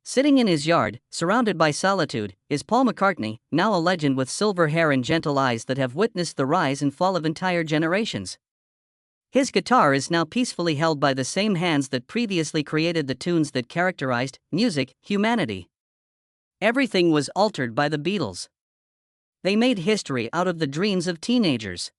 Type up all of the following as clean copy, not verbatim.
Sitting in his yard, surrounded by solitude, is Paul McCartney, now a legend with silver hair and gentle eyes that have witnessed the rise and fall of entire generations. His guitar is now peacefully held by the same hands that previously created the tunes that characterized music humanity. Everything was altered by the Beatles. They made history out of the dreams of teenagers.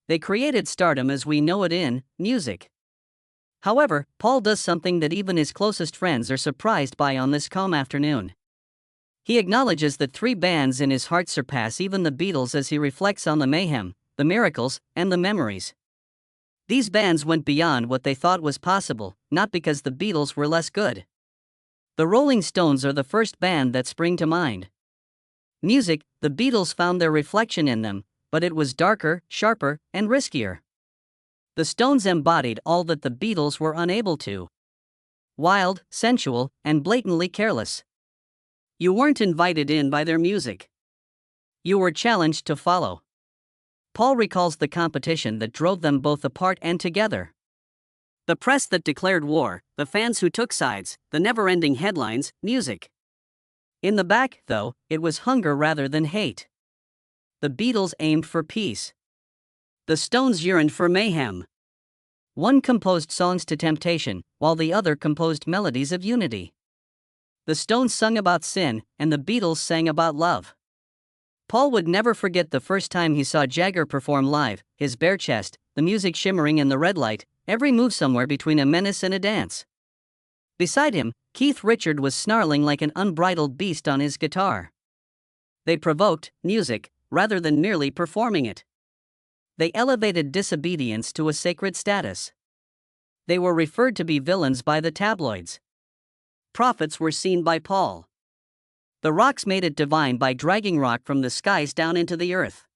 They created stardom as we know it in music. However, Paul does something that even his closest friends are surprised by on this calm afternoon. He acknowledges that 3 bands in his heart surpass even the Beatles as he reflects on the mayhem, the miracles, and the memories. These bands went beyond what they thought was possible, not because the Beatles were less good. The Rolling Stones are the first band that spring to mind. Music, the Beatles found their reflection in them, but it was darker, sharper, and riskier. The Stones embodied all that the Beatles were unable to. Wild, sensual, and blatantly careless. You weren't invited in by their music. You were challenged to follow. Paul recalls the competition that drove them both apart and together. The press that declared war, the fans who took sides, the never-ending headlines, music. In the back, though, it was hunger rather than hate. The Beatles aimed for peace. The Stones yearned for mayhem. One composed songs to temptation, while the other composed melodies of unity. The Stones sung about sin, and the Beatles sang about love. Paul would never forget the first time he saw Jagger perform live, his bare chest, the music shimmering in the red light, every move somewhere between a menace and a dance. Beside him, Keith Richards was snarling like an unbridled beast on his guitar. They provoked music, rather than merely performing it. They elevated disobedience to a sacred status. They were referred to be villains by the tabloids. Prophets were seen by Paul. The Rocks made it divine by dragging rock from the skies down into the earth.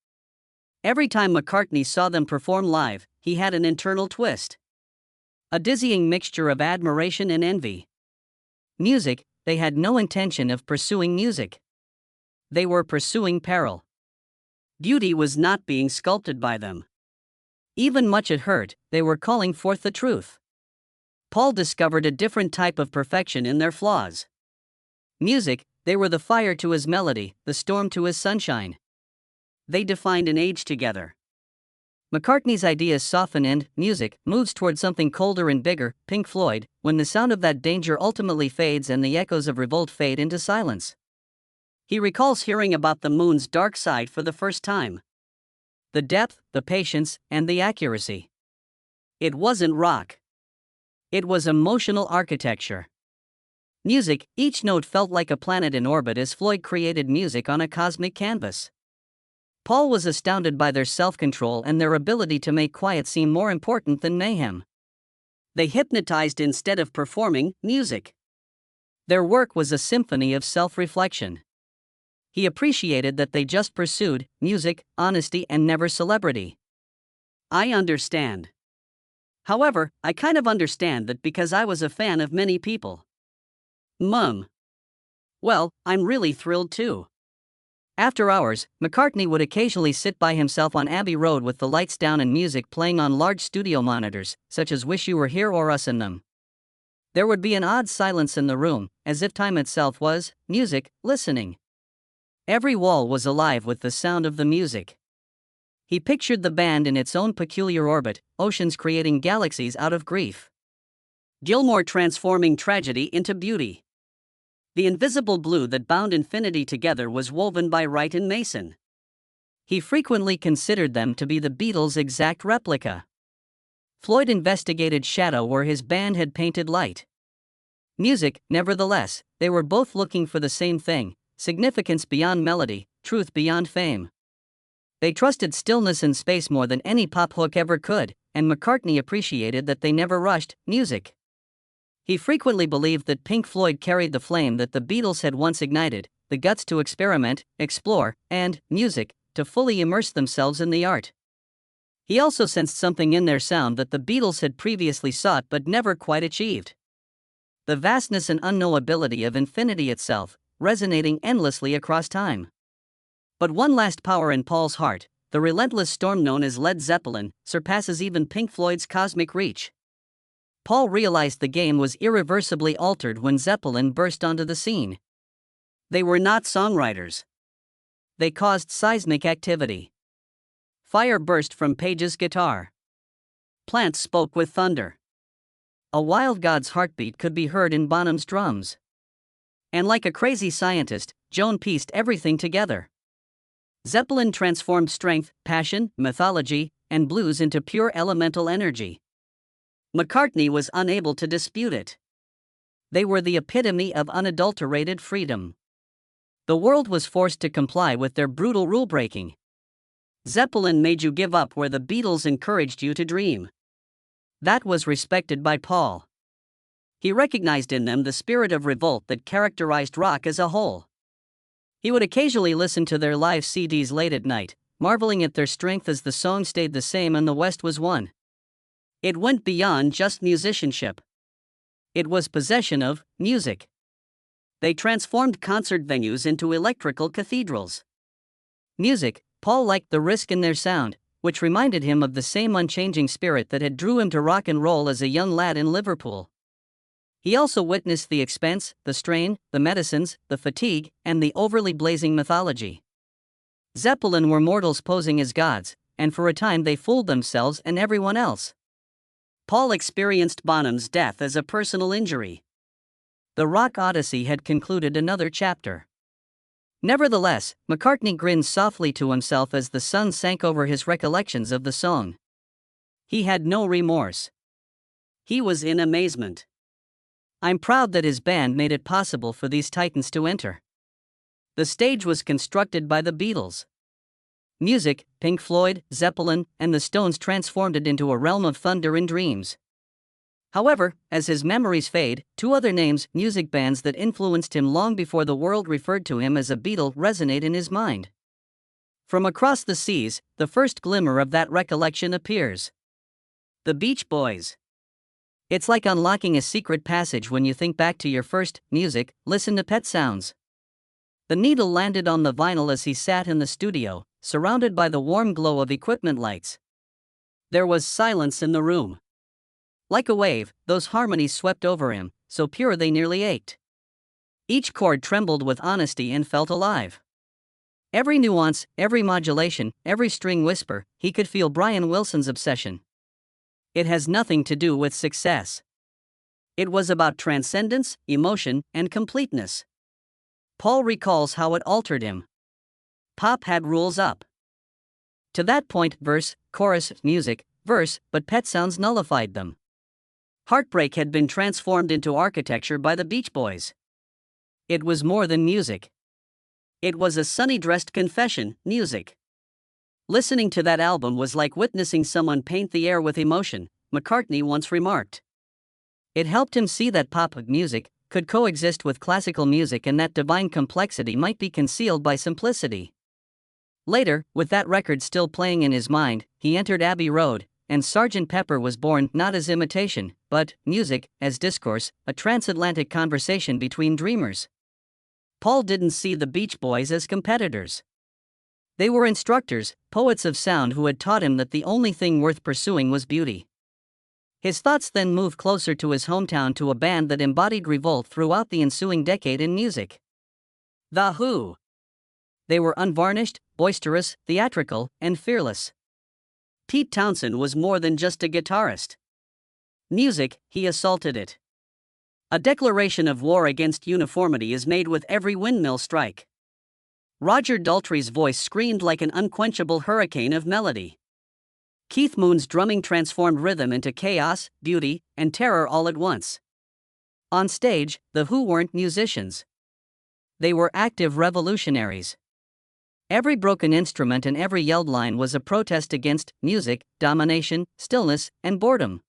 Every time McCartney saw them perform live, he had an internal twist. A dizzying mixture of admiration and envy. Music, they had no intention of pursuing music. They were pursuing peril. Beauty was not being sculpted by them. Even much it hurt, they were calling forth the truth. Paul discovered a different type of perfection in their flaws. Music, they were the fire to his melody, the storm to his sunshine. They defined an age together. McCartney's ideas soften and music moves toward something colder and bigger, Pink Floyd, when the sound of that danger ultimately fades and the echoes of revolt fade into silence. He recalls hearing about the moon's dark side for the first time. The depth, the patience, and the accuracy. It wasn't rock. It was emotional architecture. Music, each note felt like a planet in orbit as Floyd created music on a cosmic canvas. Paul was astounded by their self-control and their ability to make quiet seem more important than mayhem. They hypnotized instead of performing music. Their work was a symphony of self-reflection. He appreciated that they just pursued music, honesty, and never celebrity. I understand. However, I kind of understand that because I was a fan of many people. Well, I'm really thrilled too. After hours, McCartney would occasionally sit by himself on Abbey Road with the lights down and music playing on large studio monitors, such as Wish You Were Here or Us in Them. There would be an odd silence in the room, as if time itself was music, listening. Every wall was alive with the sound of the music. He pictured the band in its own peculiar orbit, oceans creating galaxies out of grief. Gilmour transforming tragedy into beauty. The invisible blue that bound infinity together was woven by Wright and Mason. He frequently considered them to be the Beatles' exact replica. Floyd investigated shadow where his band had painted light. Music, nevertheless, they were both looking for the same thing. Significance beyond melody, truth beyond fame. They trusted stillness and space more than any pop hook ever could, and McCartney appreciated that they never rushed music. He frequently believed that Pink Floyd carried the flame that the Beatles had once ignited, the guts to experiment, explore, and music, to fully immerse themselves in the art. He also sensed something in their sound that the Beatles had previously sought but never quite achieved. The vastness and unknowability of infinity itself, resonating endlessly across time. But one last power in Paul's heart, the relentless storm known as Led Zeppelin, surpasses even Pink Floyd's cosmic reach. Paul realized the game was irreversibly altered when Zeppelin burst onto the scene. They were not songwriters. They caused seismic activity. Fire burst from Page's guitar. Plants spoke with thunder. A wild god's heartbeat could be heard in Bonham's drums. And like a crazy scientist, Joan pieced everything together. Zeppelin transformed strength, passion, mythology, and blues into pure elemental energy. McCartney was unable to dispute it. They were the epitome of unadulterated freedom. The world was forced to comply with their brutal rule-breaking. Zeppelin made you give up where the Beatles encouraged you to dream. That was respected by Paul. He recognized in them the spirit of revolt that characterized rock as a whole. He would occasionally listen to their live CDs late at night, marveling at their strength as the song stayed the same and the West was won. It went beyond just musicianship. It was possession of music. They transformed concert venues into electrical cathedrals. Music, Paul liked the risk in their sound, which reminded him of the same unchanging spirit that had drew him to rock and roll as a young lad in Liverpool. He also witnessed the expense, the strain, the medicines, the fatigue, and the overly blazing mythology. Zeppelin were mortals posing as gods, and for a time they fooled themselves and everyone else. Paul experienced Bonham's death as a personal injury. The rock odyssey had concluded another chapter. Nevertheless, McCartney grinned softly to himself as the sun sank over his recollections of the song. He had no remorse. He was in amazement. I'm proud that his band made it possible for these titans to enter. The stage was constructed by the Beatles. Music, Pink Floyd, Zeppelin, and the Stones transformed it into a realm of thunder and dreams. However, as his memories fade, two other names, music bands that influenced him long before the world referred to him as a Beatle, resonate in his mind. From across the seas, the first glimmer of that recollection appears. The Beach Boys. It's like unlocking a secret passage when you think back to your first music, listen to Pet Sounds. The needle landed on the vinyl as he sat in the studio, surrounded by the warm glow of equipment lights. There was silence in the room. Like a wave, those harmonies swept over him, so pure they nearly ached. Each chord trembled with honesty and felt alive. Every nuance, every modulation, every string whisper, he could feel Brian Wilson's obsession. It has nothing to do with success. It was about transcendence, emotion, and completeness. Paul recalls how it altered him. Pop had rules up. To that point, verse, chorus, music, verse, but Pet Sounds nullified them. Heartbreak had been transformed into architecture by the Beach Boys. It was more than music. It was a sunny-dressed confession, music. Listening to that album was like witnessing someone paint the air with emotion, McCartney once remarked. It helped him see that pop music could coexist with classical music and that divine complexity might be concealed by simplicity. Later, with that record still playing in his mind, he entered Abbey Road, and Sgt. Pepper was born not as imitation, but music, as discourse, a transatlantic conversation between dreamers. Paul didn't see the Beach Boys as competitors. They were instructors, poets of sound who had taught him that the only thing worth pursuing was beauty. His thoughts then moved closer to his hometown, to a band that embodied revolt throughout the ensuing decade in music. The Who. They were unvarnished, boisterous, theatrical, and fearless. Pete Townshend was more than just a guitarist. Music, he assaulted it. A declaration of war against uniformity is made with every windmill strike. Roger Daltrey's voice screamed like an unquenchable hurricane of melody. Keith Moon's drumming transformed rhythm into chaos, beauty, and terror all at once. On stage, the Who weren't musicians. They were active revolutionaries. Every broken instrument and every yelled line was a protest against music, domination, stillness, and boredom.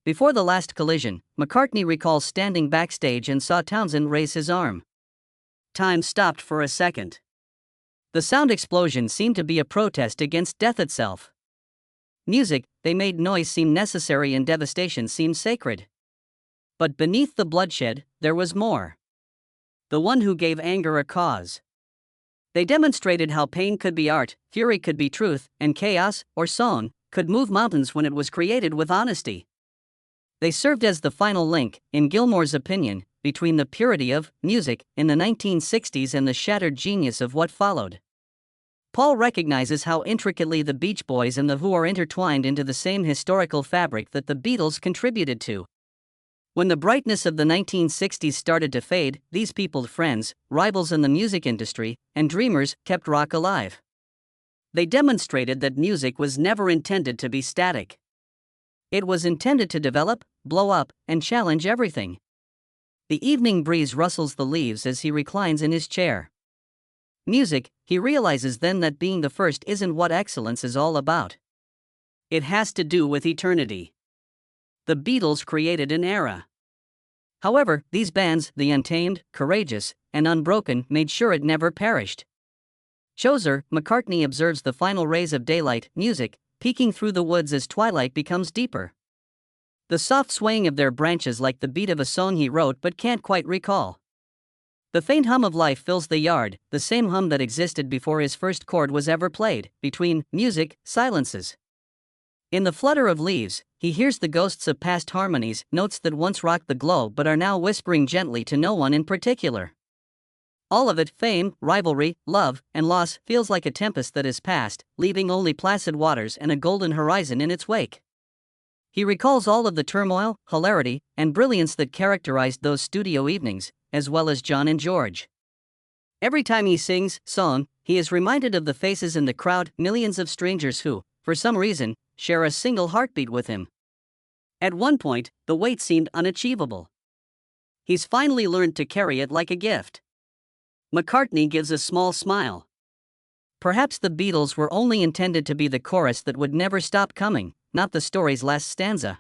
Before the last collision, McCartney recalls standing backstage and saw Townshend raise his arm. Time stopped for a second. The sound explosion seemed to be a protest against death itself. Music, they made noise seem necessary and devastation seemed sacred. But beneath the bloodshed, there was more. The one who gave anger a cause. They demonstrated how pain could be art, fury could be truth, and chaos, or song, could move mountains when it was created with honesty. They served as the final link, in Gilmour's opinion, between the purity of music in the 1960s and the shattered genius of what followed. Paul recognizes how intricately the Beach Boys and the Who are intertwined into the same historical fabric that the Beatles contributed to. When the brightness of the 1960s started to fade, these people, friends, rivals in the music industry, and dreamers, kept rock alive. They demonstrated that music was never intended to be static. It was intended to develop, blow up, and challenge everything. The evening breeze rustles the leaves as he reclines in his chair. Music, he realizes then that being the first isn't what excellence is all about. It has to do with eternity. The Beatles created an era. However, these bands, the Untamed, Courageous, and Unbroken, made sure it never perished. Choser, McCartney observes the final rays of daylight, music, peeking through the woods as twilight becomes deeper. The soft swaying of their branches like the beat of a song he wrote but can't quite recall. The faint hum of life fills the yard, the same hum that existed before his first chord was ever played, between music silences. In the flutter of leaves, he hears the ghosts of past harmonies, notes that once rocked the globe but are now whispering gently to no one in particular. All of it, fame, rivalry, love, and loss, feels like a tempest that has passed, leaving only placid waters and a golden horizon in its wake. He recalls all of the turmoil, hilarity, and brilliance that characterized those studio evenings, as well as John and George. Every time he sings song, he is reminded of the faces in the crowd, millions of strangers who, for some reason, share a single heartbeat with him. At one point, the weight seemed unachievable. He's finally learned to carry it like a gift. McCartney gives a small smile. Perhaps the Beatles were only intended to be the chorus that would never stop coming, not the story's last stanza.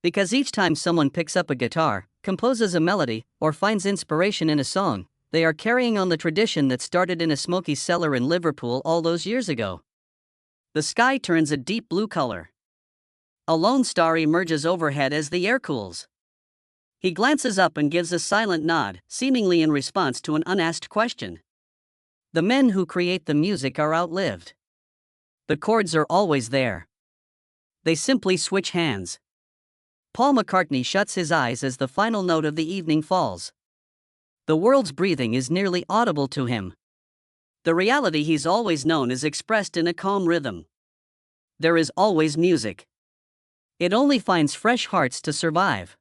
Because each time someone picks up a guitar, composes a melody, or finds inspiration in a song, they are carrying on the tradition that started in a smoky cellar in Liverpool all those years ago. The sky turns a deep blue color. A lone star emerges overhead as the air cools. He glances up and gives a silent nod, seemingly in response to an unasked question. The men who create the music are outlived. The chords are always there. They simply switch hands. Paul McCartney shuts his eyes as the final note of the evening falls. The world's breathing is nearly audible to him. The reality he's always known is expressed in a calm rhythm. There is always music. It only finds fresh hearts to survive.